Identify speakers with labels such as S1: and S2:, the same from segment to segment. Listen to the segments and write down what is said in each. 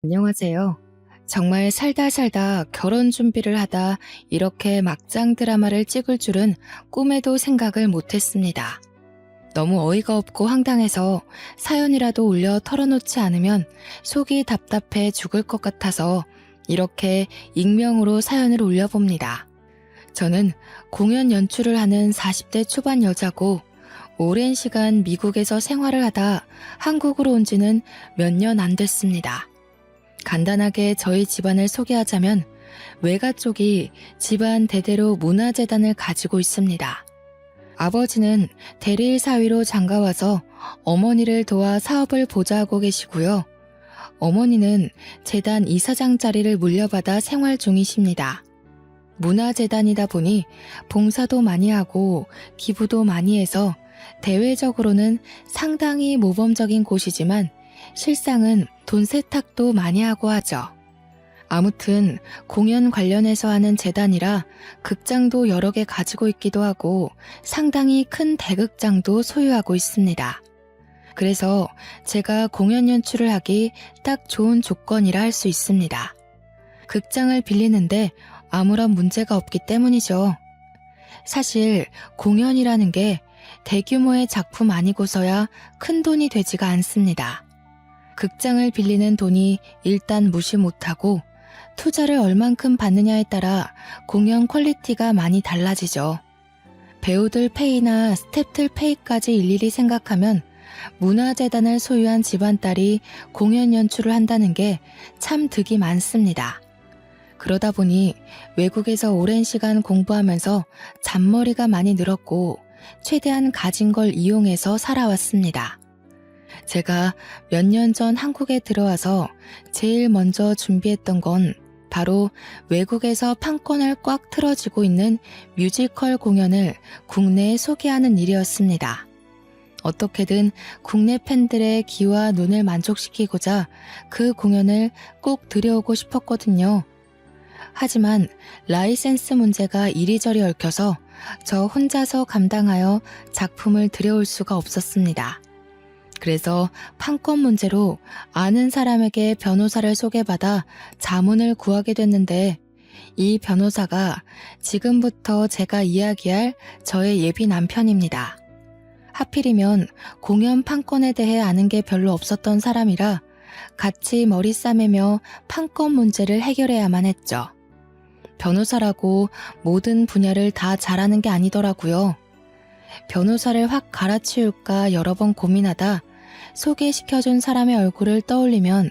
S1: 안녕하세요. 정말 살다 살다 결혼 준비를 하다 이렇게 막장 드라마를 찍을 줄은 꿈에도 생각을 못했습니다. 너무 어이가 없고 황당해서 사연이라도 올려 털어놓지 않으면 속이 답답해 죽을 것 같아서 이렇게 익명으로 사연을 올려봅니다. 저는 공연 연출을 하는 40대 초반 여자고 오랜 시간 미국에서 생활을 하다 한국으로 온 지는 몇 년 안 됐습니다. 간단하게 저희 집안을 소개하자면 외가 쪽이 집안 대대로 문화재단을 가지고 있습니다. 아버지는 대리일 사위로 장가와서 어머니를 도와 사업을 보좌하고 계시고요. 어머니는 재단 이사장 자리를 물려받아 생활 중이십니다. 문화재단이다 보니 봉사도 많이 하고 기부도 많이 해서 대외적으로는 상당히 모범적인 곳이지만 실상은 돈 세탁도 많이 하고 하죠. 아무튼 공연 관련해서 하는 재단이라 극장도 여러 개 가지고 있기도 하고 상당히 큰 대극장도 소유하고 있습니다. 그래서 제가 공연 연출을 하기 딱 좋은 조건이라 할 수 있습니다. 극장을 빌리는데 아무런 문제가 없기 때문이죠. 사실 공연이라는 게 대규모의 작품 아니고서야 큰 돈이 되지가 않습니다. 극장을 빌리는 돈이 일단 무시 못하고 투자를 얼만큼 받느냐에 따라 공연 퀄리티가 많이 달라지죠. 배우들 페이나 스태프들 페이까지 일일이 생각하면 문화재단을 소유한 집안딸이 공연 연출을 한다는 게 참 득이 많습니다. 그러다 보니 외국에서 오랜 시간 공부하면서 잔머리가 많이 늘었고 최대한 가진 걸 이용해서 살아왔습니다. 제가 몇 년 전 한국에 들어와서 제일 먼저 준비했던 건 바로 외국에서 판권을 꽉 틀어지고 있는 뮤지컬 공연을 국내에 소개하는 일이었습니다. 어떻게든 국내 팬들의 귀와 눈을 만족시키고자 그 공연을 꼭 들여오고 싶었거든요. 하지만 라이센스 문제가 이리저리 얽혀서 저 혼자서 감당하여 작품을 들여올 수가 없었습니다. 그래서 판권 문제로 아는 사람에게 변호사를 소개받아 자문을 구하게 됐는데 이 변호사가 지금부터 제가 이야기할 저의 예비 남편입니다. 하필이면 공연 판권에 대해 아는 게 별로 없었던 사람이라 같이 머리 싸매며 판권 문제를 해결해야만 했죠. 변호사라고 모든 분야를 다 잘하는 게 아니더라고요. 변호사를 확 갈아치울까 여러 번 고민하다 소개시켜준 사람의 얼굴을 떠올리면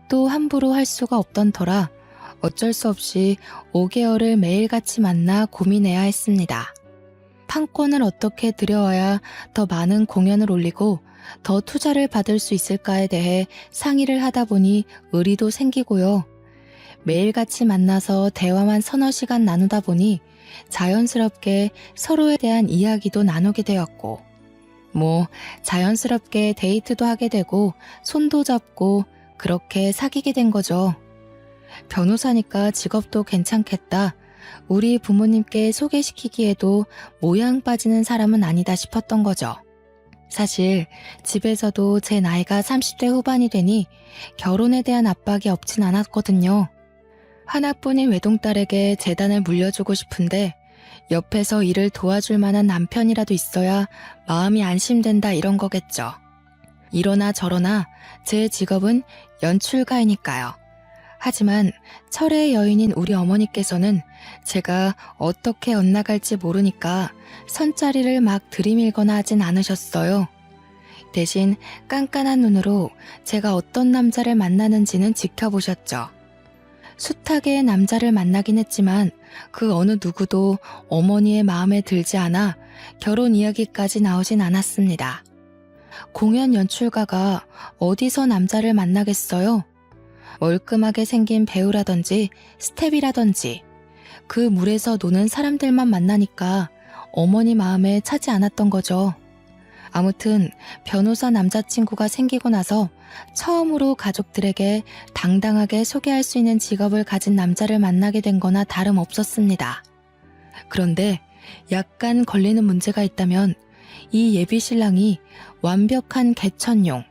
S1: 또 함부로 할 수가 없던 터라 어쩔 수 없이 5개월을 매일같이 만나 고민해야 했습니다. 판권을 어떻게 들여와야 더 많은 공연을 올리고 더 투자를 받을 수 있을까에 대해 상의를 하다 보니 의리도 생기고요. 매일같이 만나서 대화만 서너 시간 나누다 보니 자연스럽게 서로에 대한 이야기도 나누게 되었고 자연스럽게 데이트도 하게 되고 손도 잡고 그렇게 사귀게 된 거죠. 변호사니까 직업도 괜찮겠다. 우리 부모님께 소개시키기에도 모양 빠지는 사람은 아니다 싶었던 거죠. 사실 집에서도 제 나이가 30대 후반이 되니 결혼에 대한 압박이 없진 않았거든요. 하나뿐인 외동딸에게 재단을 물려주고 싶은데 옆에서 일을 도와줄 만한 남편이라도 있어야 마음이 안심된다 이런 거겠죠. 이러나 저러나 제 직업은 연출가이니까요. 하지만 철의 여인인 우리 어머니께서는 제가 어떻게 엇나갈지 모르니까 선자리를 막 들이밀거나 하진 않으셨어요. 대신 깐깐한 눈으로 제가 어떤 남자를 만나는지는 지켜보셨죠. 숱하게 남자를 만나긴 했지만 그 어느 누구도 어머니의 마음에 들지 않아 결혼 이야기까지 나오진 않았습니다. 공연 연출가가 어디서 남자를 만나겠어요? 멀끔하게 생긴 배우라든지 스텝이라든지 그 물에서 노는 사람들만 만나니까 어머니 마음에 차지 않았던 거죠. 아무튼 변호사 남자친구가 생기고 나서 처음으로 가족들에게 당당하게 소개할 수 있는 직업을 가진 남자를 만나게 된 거나 다름없었습니다. 그런데 약간 걸리는 문제가 있다면 이 예비 신랑이 완벽한 개천용,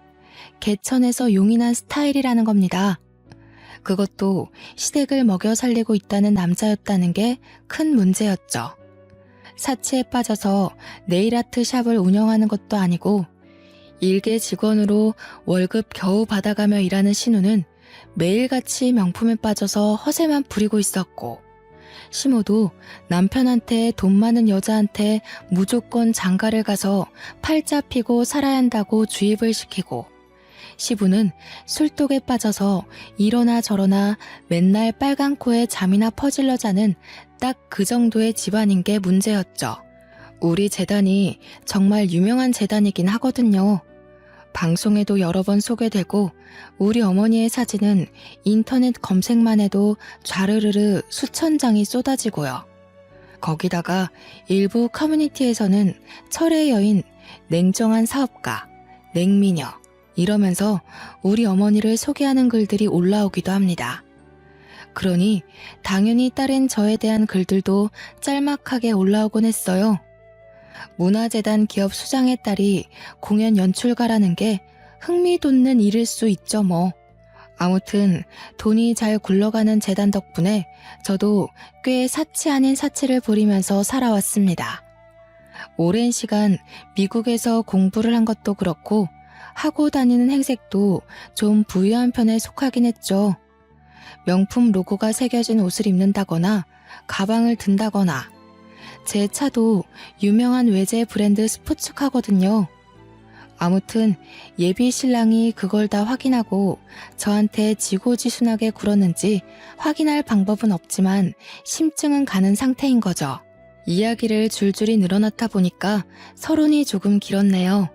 S1: 개천에서 용이 난 스타일이라는 겁니다. 그것도 시댁을 먹여 살리고 있다는 남자였다는 게 큰 문제였죠. 사치에 빠져서 네일아트 샵을 운영하는 것도 아니고 일개 직원으로 월급 겨우 받아가며 일하는 신우는 매일같이 명품에 빠져서 허세만 부리고 있었고, 시모도 남편한테 돈 많은 여자한테 무조건 장가를 가서 팔자 피고 살아야 한다고 주입을 시키고, 시부는 술독에 빠져서 이러나 저러나 맨날 빨간 코에 잠이나 퍼질러 자는 딱 그 정도의 집안인 게 문제였죠. 우리 재단이 정말 유명한 재단이긴 하거든요. 방송에도 여러 번 소개되고 우리 어머니의 사진은 인터넷 검색만 해도 좌르르르 수천 장이 쏟아지고요. 거기다가 일부 커뮤니티에서는 철의 여인, 냉정한 사업가, 냉미녀 이러면서 우리 어머니를 소개하는 글들이 올라오기도 합니다. 그러니 당연히 딸인 저에 대한 글들도 짤막하게 올라오곤 했어요. 문화재단 기업 수장의 딸이 공연 연출가라는 게 흥미 돋는 일일 수 있죠 뭐. 아무튼 돈이 잘 굴러가는 재단 덕분에 저도 꽤 사치 아닌 사치를 부리면서 살아왔습니다. 오랜 시간 미국에서 공부를 한 것도 그렇고 하고 다니는 행색도 좀 부유한 편에 속하긴 했죠. 명품 로고가 새겨진 옷을 입는다거나 가방을 든다거나 제 차도 유명한 외제 브랜드 스포츠카거든요. 아무튼 예비 신랑이 그걸 다 확인하고 저한테 지고지순하게 굴었는지 확인할 방법은 없지만 심증은 가는 상태인 거죠. 이야기를 줄줄이 늘어놓다 보니까 서론이 조금 길었네요.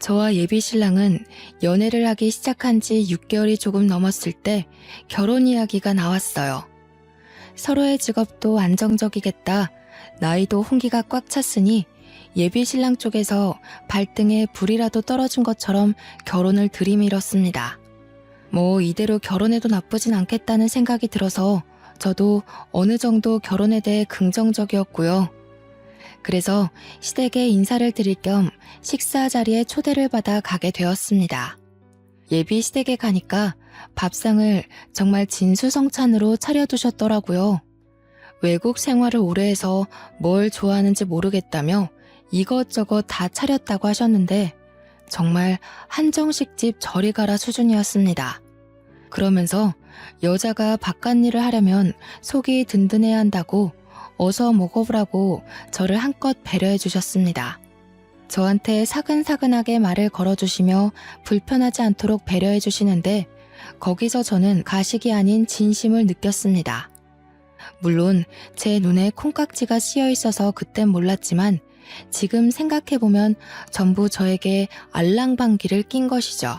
S1: 저와 예비 신랑은 연애를 하기 시작한 지 6개월이 조금 넘었을 때 결혼 이야기가 나왔어요. 서로의 직업도 안정적이겠다. 나이도 홍기가 꽉 찼으니 예비 신랑 쪽에서 발등에 불이라도 떨어진 것처럼 결혼을 들이밀었습니다. 뭐 이대로 결혼해도 나쁘진 않겠다는 생각이 들어서 저도 어느 정도 결혼에 대해 긍정적이었고요. 그래서 시댁에 인사를 드릴 겸 식사 자리에 초대를 받아 가게 되었습니다. 예비 시댁에 가니까 밥상을 정말 진수성찬으로 차려두셨더라고요. 외국 생활을 오래 해서 뭘 좋아하는지 모르겠다며 이것저것 다 차렸다고 하셨는데 정말 한정식집 저리 가라 수준이었습니다. 그러면서 여자가 바깥일을 하려면 속이 든든해야 한다고 어서 먹어보라고 저를 한껏 배려해 주셨습니다. 저한테 사근사근하게 말을 걸어주시며 불편하지 않도록 배려해 주시는데 거기서 저는 가식이 아닌 진심을 느꼈습니다. 물론 제 눈에 콩깍지가 씌여 있어서 그땐 몰랐지만 지금 생각해보면 전부 저에게 알랑방귀를 낀 것이죠.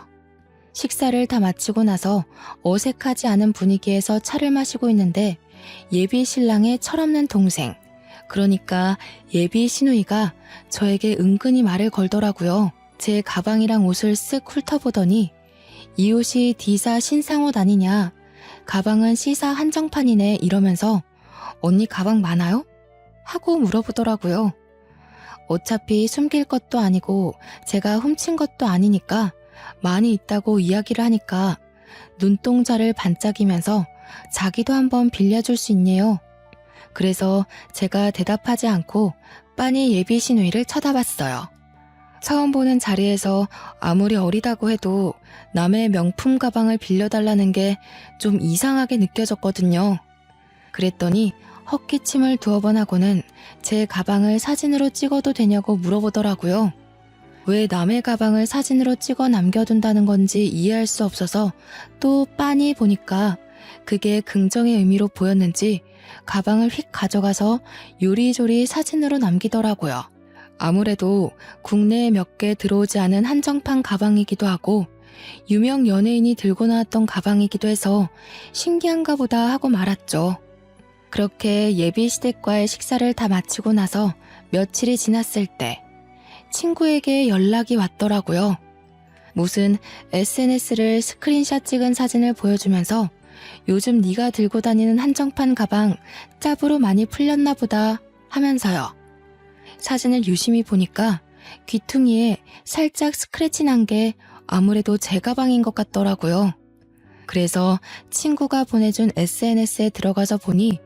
S1: 식사를 다 마치고 나서 어색하지 않은 분위기에서 차를 마시고 있는데 예비 신랑의 철없는 동생, 그러니까 예비 시누이가 저에게 은근히 말을 걸더라고요. 제 가방이랑 옷을 쓱 훑어보더니 이 옷이 D사 신상옷 아니냐, 가방은 C사 한정판이네 이러면서 언니 가방 많아요? 하고 물어보더라고요. 어차피 숨길 것도 아니고 제가 훔친 것도 아니니까 많이 있다고 이야기를 하니까 눈동자를 반짝이면서 자기도 한번 빌려줄 수 있네요. 그래서 제가 대답하지 않고 빤히 예비 시누이를 쳐다봤어요. 처음 보는 자리에서 아무리 어리다고 해도 남의 명품 가방을 빌려달라는 게 좀 이상하게 느껴졌거든요. 그랬더니 헛기침을 두어 번 하고는 제 가방을 사진으로 찍어도 되냐고 물어보더라고요. 왜 남의 가방을 사진으로 찍어 남겨둔다는 건지 이해할 수 없어서 또 빤히 보니까 그게 긍정의 의미로 보였는지 가방을 휙 가져가서 요리조리 사진으로 남기더라고요. 아무래도 국내에 몇 개 들어오지 않은 한정판 가방이기도 하고 유명 연예인이 들고 나왔던 가방이기도 해서 신기한가 보다 하고 말았죠. 그렇게 예비 시댁과의 식사를 다 마치고 나서 며칠이 지났을 때 친구에게 연락이 왔더라고요. 무슨 SNS를 스크린샷 찍은 사진을 보여주면서 요즘 네가 들고 다니는 한정판 가방 짭으로 많이 풀렸나 보다 하면서요. 사진을 유심히 보니까 귀퉁이에 살짝 스크래치 난 게 아무래도 제 가방인 것 같더라고요. 그래서 친구가 보내준 SNS에 들어가서 보니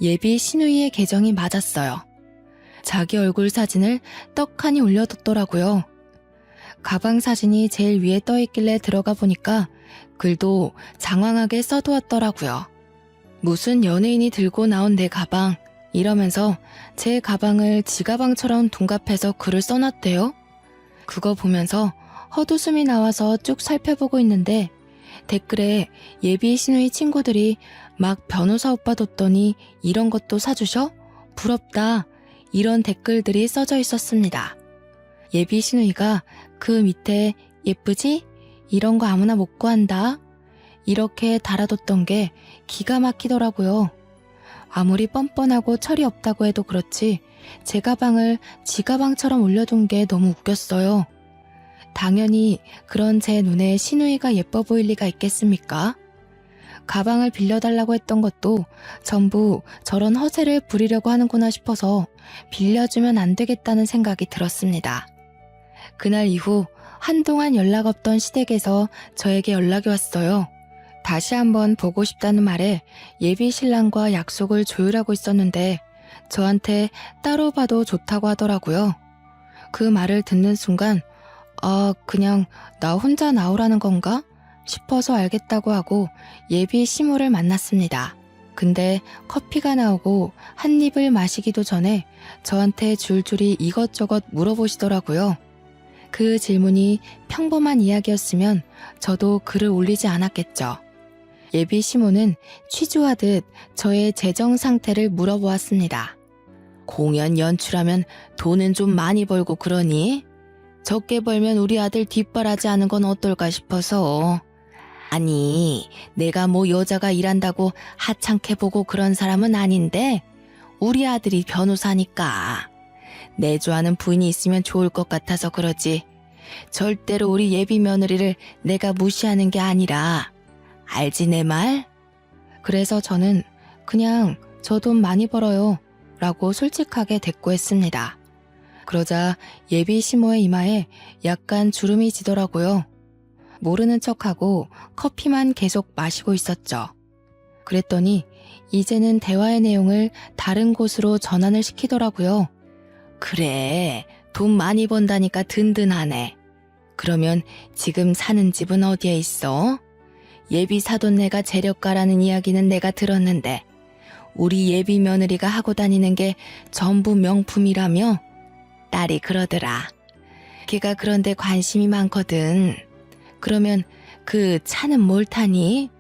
S1: 예비 시누이의 계정이 맞았어요. 자기 얼굴 사진을 떡하니 올려뒀더라고요. 가방 사진이 제일 위에 떠있길래 들어가 보니까 글도 장황하게 써두었더라고요. 무슨 연예인이 들고 나온 내 가방 이러면서 제 가방을 지 가방처럼 둔갑해서 글을 써놨대요. 그거 보면서 헛웃음이 나와서 쭉 살펴보고 있는데 댓글에 예비 시누이 친구들이 막 변호사 오빠 뒀더니 이런 것도 사주셔? 부럽다. 이런 댓글들이 써져 있었습니다. 예비 시누이가 그 밑에 예쁘지? 이런 거 아무나 못 구한다. 이렇게 달아뒀던 게 기가 막히더라고요. 아무리 뻔뻔하고 철이 없다고 해도 그렇지 제 가방을 지 가방처럼 올려둔 게 너무 웃겼어요. 당연히 그런 제 눈에 시누이가 예뻐 보일 리가 있겠습니까? 가방을 빌려달라고 했던 것도 전부 저런 허세를 부리려고 하는구나 싶어서 빌려주면 안 되겠다는 생각이 들었습니다. 그날 이후 한동안 연락 없던 시댁에서 저에게 연락이 왔어요. 다시 한번 보고 싶다는 말에 예비 신랑과 약속을 조율하고 있었는데 저한테 따로 봐도 좋다고 하더라고요. 그 말을 듣는 순간 그냥 나 혼자 나오라는 건가? 싶어서 알겠다고 하고 예비 시모를 만났습니다. 근데 커피가 나오고 한 입을 마시기도 전에 저한테 줄줄이 이것저것 물어보시더라고요. 그 질문이 평범한 이야기였으면 저도 글을 올리지 않았겠죠. 예비 시모는 취조하듯 저의 재정 상태를 물어보았습니다. 공연 연출하면 돈은 좀 많이 벌고 그러니? 적게 벌면 우리 아들 뒷바라지 하는 건 어떨까 싶어서. 아니, 내가 뭐 여자가 일한다고 하찮게 보고 그런 사람은 아닌데 우리 아들이 변호사니까. 내조하는 부인이 있으면 좋을 것 같아서 그러지. 절대로 우리 예비 며느리를 내가 무시하는 게 아니라. 알지 내 말? 그래서 저는 그냥 저 돈 많이 벌어요 라고 솔직하게 대꾸했습니다. 그러자 예비 시모의 이마에 약간 주름이 지더라고요. 모르는 척하고 커피만 계속 마시고 있었죠. 그랬더니 이제는 대화의 내용을 다른 곳으로 전환을 시키더라고요. 그래, 돈 많이 번다니까 든든하네. 그러면 지금 사는 집은 어디에 있어? 예비 사돈네가 재력가라는 이야기는 내가 들었는데 우리 예비 며느리가 하고 다니는 게 전부 명품이라며? 딸이 그러더라. 걔가 그런데 관심이 많거든. 그러면 그 차는 뭘 타니?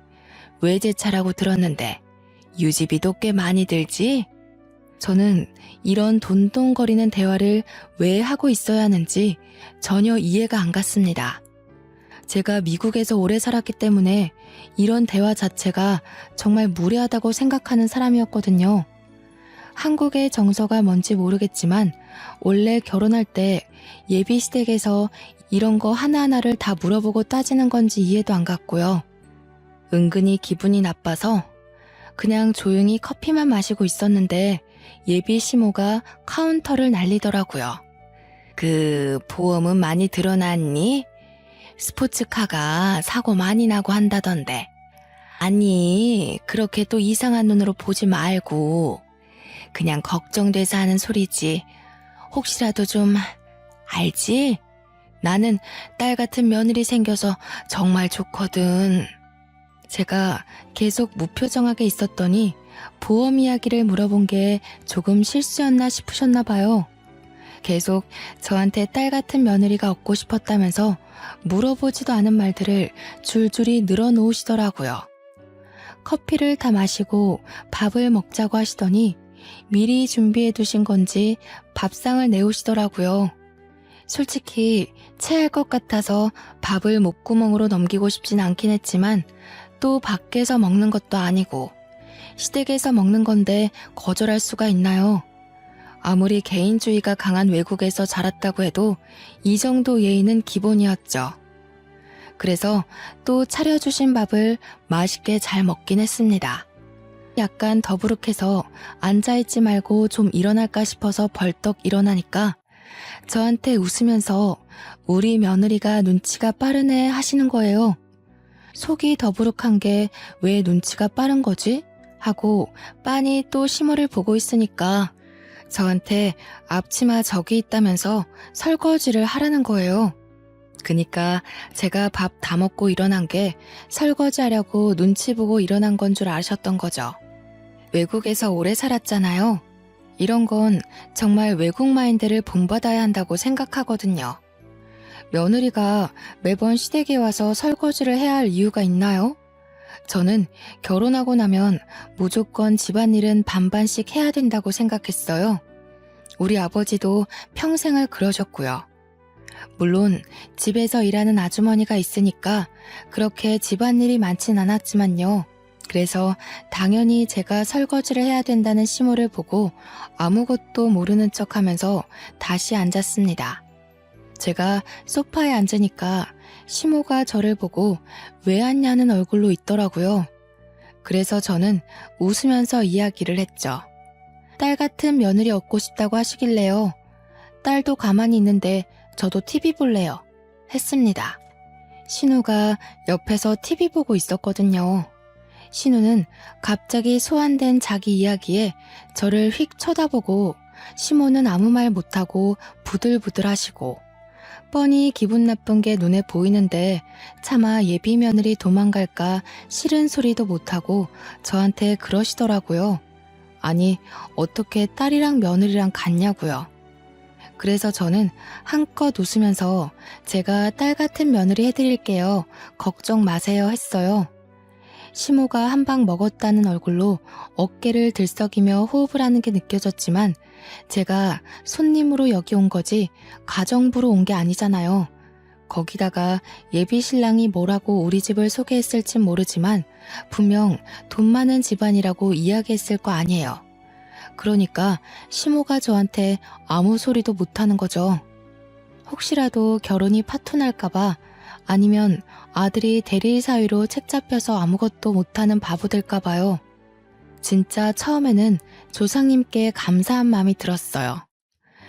S1: 외제차라고 들었는데 유지비도 꽤 많이 들지? 저는 이런 돈돈거리는 대화를 왜 하고 있어야 하는지 전혀 이해가 안 갔습니다. 제가 미국에서 오래 살았기 때문에 이런 대화 자체가 정말 무례하다고 생각하는 사람이었거든요. 한국의 정서가 뭔지 모르겠지만 원래 결혼할 때 예비 시댁에서 이런 거 하나하나를 다 물어보고 따지는 건지 이해도 안 갔고요. 은근히 기분이 나빠서 그냥 조용히 커피만 마시고 있었는데 예비 시모가 카운터를 날리더라고요. 그 보험은 많이 들어놨니? 스포츠카가 사고 많이 나고 한다던데. 아니, 그렇게 또 이상한 눈으로 보지 말고 그냥 걱정돼서 하는 소리지. 혹시라도 좀 알지? 나는 딸 같은 며느리 생겨서 정말 좋거든. 제가 계속 무표정하게 있었더니 보험 이야기를 물어본 게 조금 실수였나 싶으셨나 봐요. 계속 저한테 딸 같은 며느리가 얻고 싶었다면서 물어보지도 않은 말들을 줄줄이 늘어놓으시더라고요. 커피를 다 마시고 밥을 먹자고 하시더니 미리 준비해 두신 건지 밥상을 내오시더라고요. 솔직히 체할 것 같아서 밥을 목구멍으로 넘기고 싶진 않긴 했지만 또 밖에서 먹는 것도 아니고 시댁에서 먹는 건데 거절할 수가 있나요? 아무리 개인주의가 강한 외국에서 자랐다고 해도 이 정도 예의는 기본이었죠. 그래서 또 차려주신 밥을 맛있게 잘 먹긴 했습니다. 약간 더부룩해서 앉아있지 말고 좀 일어날까 싶어서 벌떡 일어나니까 저한테 웃으면서 우리 며느리가 눈치가 빠르네 하시는 거예요. 속이 더부룩한 게 왜 눈치가 빠른 거지? 하고 빤히 또 시모를 보고 있으니까 저한테 앞치마 저기 있다면서 설거지를 하라는 거예요. 그니까 제가 밥 다 먹고 일어난 게 설거지하려고 눈치 보고 일어난 건 줄 아셨던 거죠. 외국에서 오래 살았잖아요. 이런 건 정말 외국 마인드를 본받아야 한다고 생각하거든요. 며느리가 매번 시댁에 와서 설거지를 해야 할 이유가 있나요? 저는 결혼하고 나면 무조건 집안일은 반반씩 해야 된다고 생각했어요. 우리 아버지도 평생을 그러셨고요. 물론 집에서 일하는 아주머니가 있으니까 그렇게 집안일이 많진 않았지만요. 그래서 당연히 제가 설거지를 해야 된다는 시모를 보고 아무것도 모르는 척하면서 다시 앉았습니다. 제가 소파에 앉으니까 시모가 저를 보고 왜 앉냐는 얼굴로 있더라고요. 그래서 저는 웃으면서 이야기를 했죠. 딸 같은 며느리 얻고 싶다고 하시길래요. 딸도 가만히 있는데 저도 TV 볼래요. 했습니다. 신우가 옆에서 TV 보고 있었거든요. 신우는 갑자기 소환된 자기 이야기에 저를 휙 쳐다보고 시모는 아무 말 못하고 부들부들 하시고 뻔히 기분 나쁜 게 눈에 보이는데 차마 예비 며느리 도망갈까 싫은 소리도 못하고 저한테 그러시더라고요. 아니 어떻게 딸이랑 며느리랑 같냐고요. 그래서 저는 한껏 웃으면서 제가 딸 같은 며느리 해드릴게요. 걱정 마세요 했어요. 시모가 한 방 먹었다는 얼굴로 어깨를 들썩이며 호흡을 하는 게 느껴졌지만 제가 손님으로 여기 온 거지 가정부로 온 게 아니잖아요. 거기다가 예비 신랑이 뭐라고 우리 집을 소개했을진 모르지만 분명 돈 많은 집안이라고 이야기했을 거 아니에요. 그러니까 시모가 저한테 아무 소리도 못하는 거죠. 혹시라도 결혼이 파토날까봐 아니면 아들이 대리 사위로 책 잡혀서 아무것도 못하는 바보 될까봐요. 진짜 처음에는 조상님께 감사한 마음이 들었어요.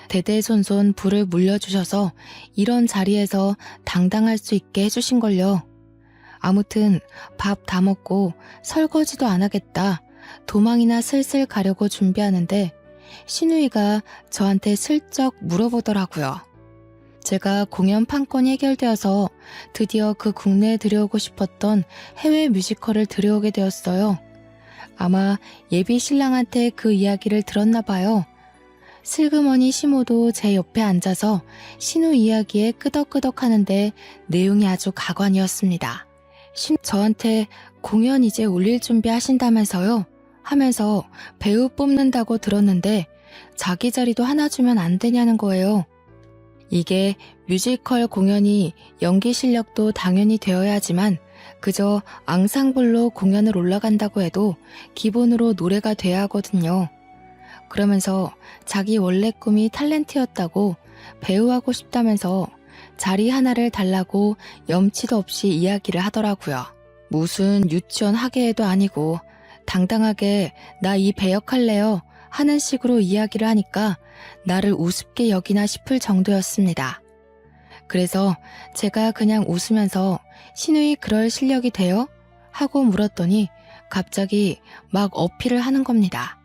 S1: 대대손손 부를 물려주셔서 이런 자리에서 당당할 수 있게 해주신걸요. 아무튼 밥 다 먹고 설거지도 안 하겠다. 도망이나 슬슬 가려고 준비하는데 신우이가 저한테 슬쩍 물어보더라고요. 제가 공연 판권이 해결되어서 드디어 그 국내에 들여오고 싶었던 해외 뮤지컬을 들여오게 되었어요. 아마 예비 신랑한테 그 이야기를 들었나 봐요. 슬그머니 시모도 제 옆에 앉아서 신우 이야기에 끄덕끄덕 하는데 내용이 아주 가관이었습니다. 저한테 공연 이제 올릴 준비 하신다면서요? 하면서 배우 뽑는다고 들었는데 자기 자리도 하나 주면 안 되냐는 거예요. 이게 뮤지컬 공연이 연기 실력도 당연히 되어야 하지만 그저 앙상블로 공연을 올라간다고 해도 기본으로 노래가 돼야 하거든요. 그러면서 자기 원래 꿈이 탤런트였다고 배우하고 싶다면서 자리 하나를 달라고 염치도 없이 이야기를 하더라고요. 무슨 유치원 학예회도 아니고 당당하게 나 이 배역할래요 하는 식으로 이야기를 하니까 나를 우습게 여기나 싶을 정도였습니다. 그래서 제가 그냥 웃으면서 신우이 그럴 실력이 돼요? 하고 물었더니 갑자기 막 어필을 하는 겁니다.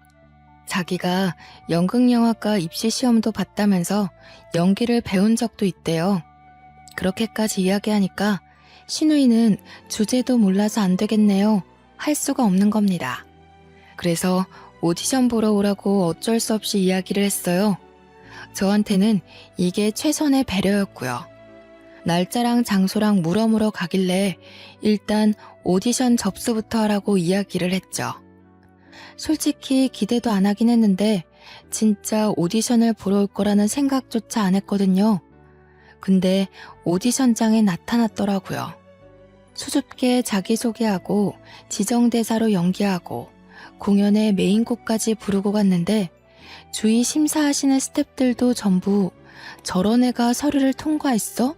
S1: 자기가 연극영화과 입시시험도 봤다면서 연기를 배운 적도 있대요. 그렇게까지 이야기하니까 신우이는 주제도 몰라서 안 되겠네요. 할 수가 없는 겁니다. 그래서 오디션 보러 오라고 어쩔 수 없이 이야기를 했어요. 저한테는 이게 최선의 배려였고요. 날짜랑 장소랑 물어물어 가길래 일단 오디션 접수부터 하라고 이야기를 했죠. 솔직히 기대도 안 하긴 했는데 진짜 오디션을 보러 올 거라는 생각조차 안 했거든요. 근데 오디션장에 나타났더라고요. 수줍게 자기소개하고 지정대사로 연기하고 공연의 메인곡까지 부르고 갔는데 주위 심사하시는 스태프들도 전부 저런 애가 서류를 통과했어?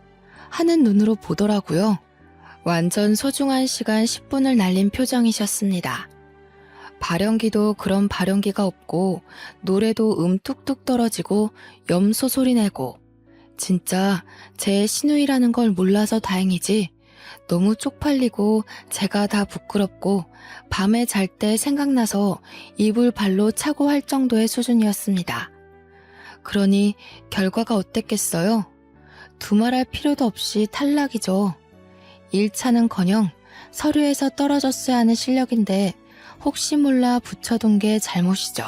S1: 하는 눈으로 보더라고요. 완전 소중한 시간 10분을 날린 표정이셨습니다. 발연기도 그런 발연기가 없고 노래도 툭툭 떨어지고 염소 소리 내고 진짜 제 신우이라는 걸 몰라서 다행이지 너무 쪽팔리고 제가 다 부끄럽고 밤에 잘 때 생각나서 이불 발로 차고 할 정도의 수준이었습니다. 그러니 결과가 어땠겠어요? 두말할 필요도 없이 탈락이죠. 1차는커녕 서류에서 떨어졌어야 하는 실력인데 혹시 몰라 붙여둔 게 잘못이죠.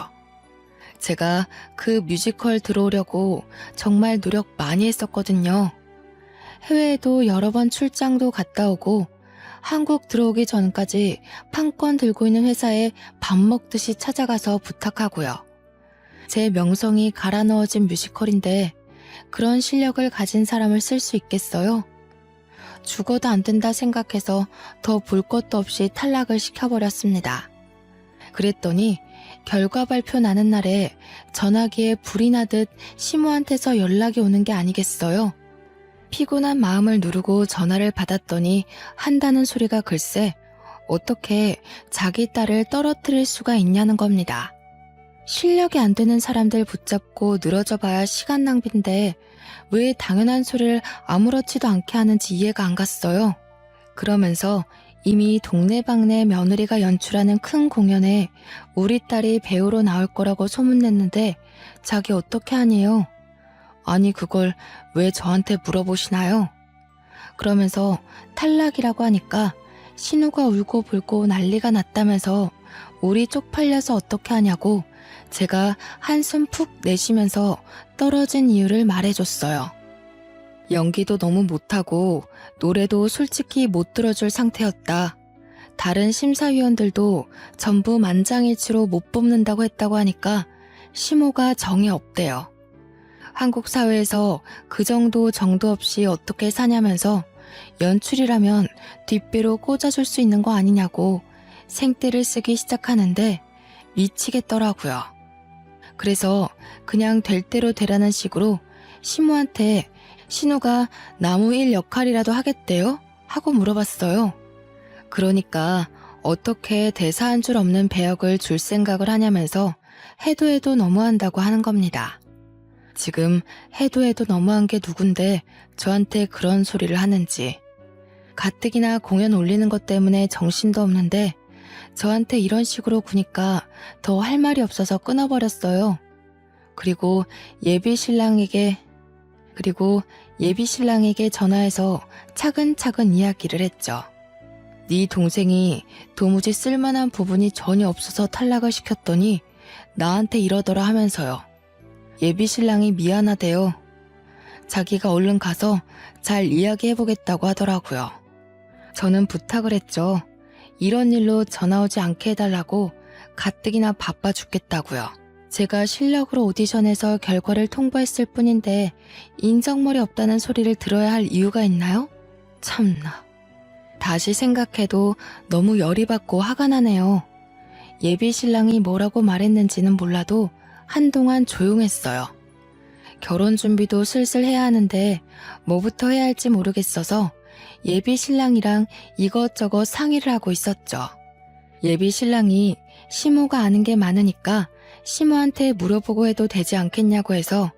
S1: 제가 그 뮤지컬 들어오려고 정말 노력 많이 했었거든요. 해외에도 여러 번 출장도 갔다 오고 한국 들어오기 전까지 판권 들고 있는 회사에 밥 먹듯이 찾아가서 부탁하고요. 제 명성이 갈아 넣어진 뮤지컬인데 그런 실력을 가진 사람을 쓸 수 있겠어요? 죽어도 안 된다 생각해서 더 볼 것도 없이 탈락을 시켜버렸습니다. 그랬더니 결과 발표 나는 날에 전화기에 불이 나듯 시모한테서 연락이 오는 게 아니겠어요? 피곤한 마음을 누르고 전화를 받았더니 한다는 소리가 글쎄 어떻게 자기 딸을 떨어뜨릴 수가 있냐는 겁니다. 실력이 안 되는 사람들 붙잡고 늘어져 봐야 시간 낭비인데 왜 당연한 소리를 아무렇지도 않게 하는지 이해가 안 갔어요. 그러면서 이미 동네방네 며느리가 연출하는 큰 공연에 우리 딸이 배우로 나올 거라고 소문냈는데 자기 어떻게 하니요? 아니 그걸 왜 저한테 물어보시나요? 그러면서 탈락이라고 하니까 신우가 울고 불고 난리가 났다면서 우리 쪽팔려서 어떻게 하냐고 제가 한숨 푹 내쉬면서 떨어진 이유를 말해줬어요. 연기도 너무 못하고 노래도 솔직히 못 들어줄 상태였다. 다른 심사위원들도 전부 만장일치로 못 뽑는다고 했다고 하니까 시모가 정이 없대요. 한국 사회에서 그 정도 정도 없이 어떻게 사냐면서 연출이라면 뒷배로 꽂아줄 수 있는 거 아니냐고 생떼를 쓰기 시작하는데 미치겠더라고요. 그래서 그냥 될 대로 되라는 식으로 시모한테 신우가 나무 일 역할이라도 하겠대요? 하고 물어봤어요. 그러니까 어떻게 대사 한 줄 없는 배역을 줄 생각을 하냐면서 해도 해도 너무한다고 하는 겁니다. 지금 해도 해도 너무한 게 누군데 저한테 그런 소리를 하는지. 가뜩이나 공연 올리는 것 때문에 정신도 없는데 저한테 이런 식으로 구니까 더 할 말이 없어서 끊어버렸어요. 그리고 예비 신랑에게 전화해서 차근차근 이야기를 했죠. 네 동생이 도무지 쓸만한 부분이 전혀 없어서 탈락을 시켰더니 나한테 이러더라 하면서요. 예비 신랑이 미안하대요. 자기가 얼른 가서 잘 이야기해보겠다고 하더라고요. 저는 부탁을 했죠. 이런 일로 전화 오지 않게 해달라고 가뜩이나 바빠 죽겠다고요. 제가 실력으로 오디션에서 결과를 통보했을 뿐인데 인정머리 없다는 소리를 들어야 할 이유가 있나요? 참나. 다시 생각해도 너무 열이 받고 화가 나네요. 예비 신랑이 뭐라고 말했는지는 몰라도 한동안 조용했어요. 결혼 준비도 슬슬 해야 하는데 뭐부터 해야 할지 모르겠어서 예비 신랑이랑 이것저것 상의를 하고 있었죠. 예비 신랑이 시모가 아는 게 많으니까 시모한테 물어보고 해도 되지 않겠냐고 해서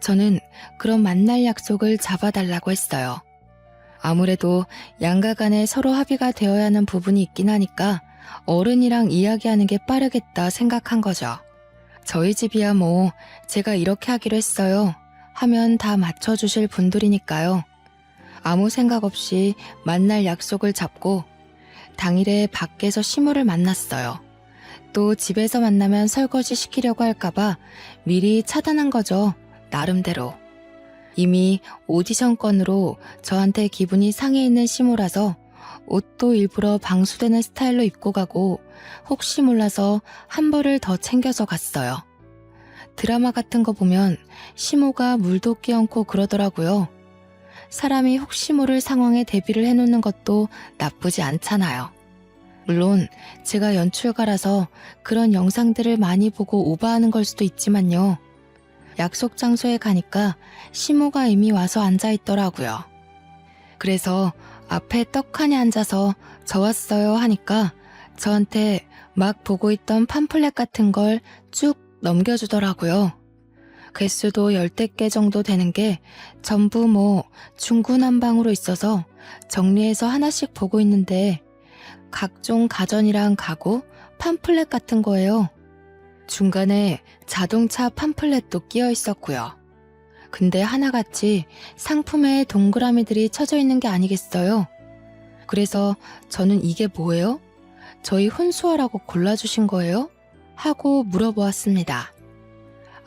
S1: 저는 그런 만날 약속을 잡아달라고 했어요. 아무래도 양가 간에 서로 합의가 되어야 하는 부분이 있긴 하니까 어른이랑 이야기하는 게 빠르겠다 생각한 거죠. 저희 집이야 뭐 제가 이렇게 하기로 했어요 하면 다 맞춰주실 분들이니까요. 아무 생각 없이 만날 약속을 잡고 당일에 밖에서 시모를 만났어요. 또 집에서 만나면 설거지 시키려고 할까봐 미리 차단한 거죠. 나름대로. 이미 오디션 건으로 저한테 기분이 상해 있는 시모라서 옷도 일부러 방수되는 스타일로 입고 가고 혹시 몰라서 한 벌을 더 챙겨서 갔어요. 드라마 같은 거 보면 시모가 물도 끼얹고 그러더라고요. 사람이 혹시 모를 상황에 대비를 해놓는 것도 나쁘지 않잖아요. 물론 제가 연출가라서 그런 영상들을 많이 보고 오버하는 걸 수도 있지만요. 약속 장소에 가니까 시모가 이미 와서 앉아있더라고요. 그래서 앞에 떡하니 앉아서 저 왔어요 하니까 저한테 막 보고 있던 팜플렛 같은 걸 쭉 넘겨주더라고요. 개수도 10대 개 정도 되는 게 전부 중구난방으로 있어서 정리해서 하나씩 보고 있는데 각종 가전이랑 가구, 팜플렛 같은 거예요. 중간에 자동차 팜플렛도 끼어 있었고요. 근데 하나같이 상품에 동그라미들이 쳐져 있는 게 아니겠어요? 그래서 저는 이게 뭐예요? 저희 혼수하라고 골라주신 거예요? 하고 물어보았습니다.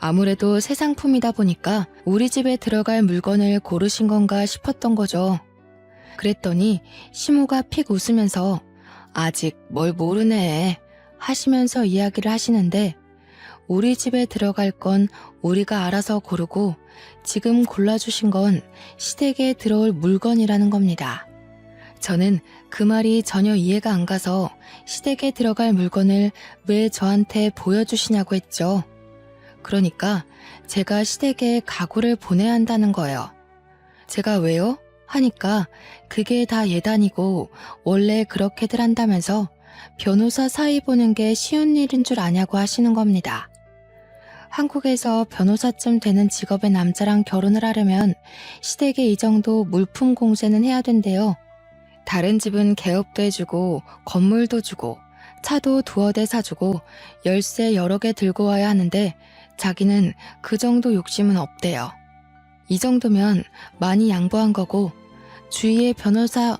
S1: 아무래도 새 상품이다 보니까 우리 집에 들어갈 물건을 고르신 건가 싶었던 거죠. 그랬더니 시모가 픽 웃으면서 아직 뭘 모르네 하시면서 이야기를 하시는데 우리 집에 들어갈 건 우리가 알아서 고르고 지금 골라주신 건 시댁에 들어올 물건이라는 겁니다. 저는 그 말이 전혀 이해가 안 가서 시댁에 들어갈 물건을 왜 저한테 보여주시냐고 했죠. 그러니까 제가 시댁에 가구를 보내야 한다는 거예요. 제가 왜요? 하니까 그게 다 예단이고 원래 그렇게들 한다면서 변호사 사이 보는 게 쉬운 일인 줄 아냐고 하시는 겁니다. 한국에서 변호사쯤 되는 직업의 남자랑 결혼을 하려면 시댁에 이 정도 물품 공세는 해야 된대요. 다른 집은 개업도 해주고 건물도 주고 차도 두어 대 사주고 열쇠 여러 개 들고 와야 하는데 자기는 그 정도 욕심은 없대요. 이 정도면 많이 양보한 거고 주위의 변호사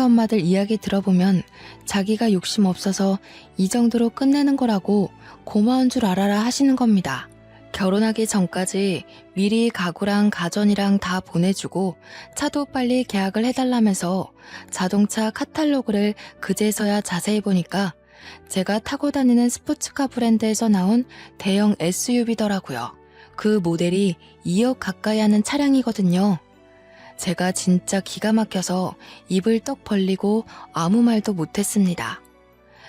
S1: 엄마들 이야기 들어보면 자기가 욕심 없어서 이 정도로 끝내는 거라고 고마운 줄 알아라 하시는 겁니다. 결혼하기 전까지 미리 가구랑 가전이랑 다 보내주고 차도 빨리 계약을 해달라면서 자동차 카탈로그를 그제서야 자세히 보니까 제가 타고 다니는 스포츠카 브랜드에서 나온 대형 SUV더라고요. 그 모델이 2억 가까이 하는 차량이거든요. 제가 진짜 기가 막혀서 입을 떡 벌리고 아무 말도 못했습니다.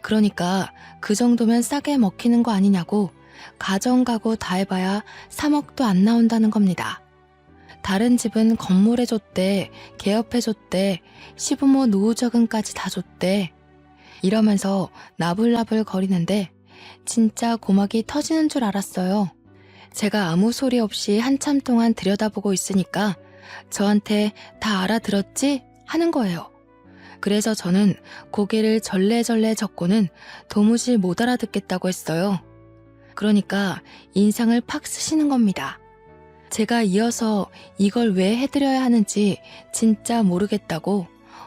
S1: 그러니까 그 정도면 싸게 먹히는 거 아니냐고 가전 가구 다 해봐야 3억도 안 나온다는 겁니다. 다른 집은 건물해줬대, 개업해줬대, 시부모 노후저금까지 다 줬대. 이러면서 나불나불 거리는데 진짜 고막이 터지는 줄 알았어요. 제가 아무 소리 없이 한참 동안 들여다보고 있으니까 저한테 다 알아들었지? 하는 거예요. 그래서 저는 고개를 절레절레 젓고는 도무지 못 알아듣겠다고 했어요. 그러니까 인상을 팍 쓰시는 겁니다. 제가 이어서 이걸 왜 해드려야 하는지 진짜 모르겠다고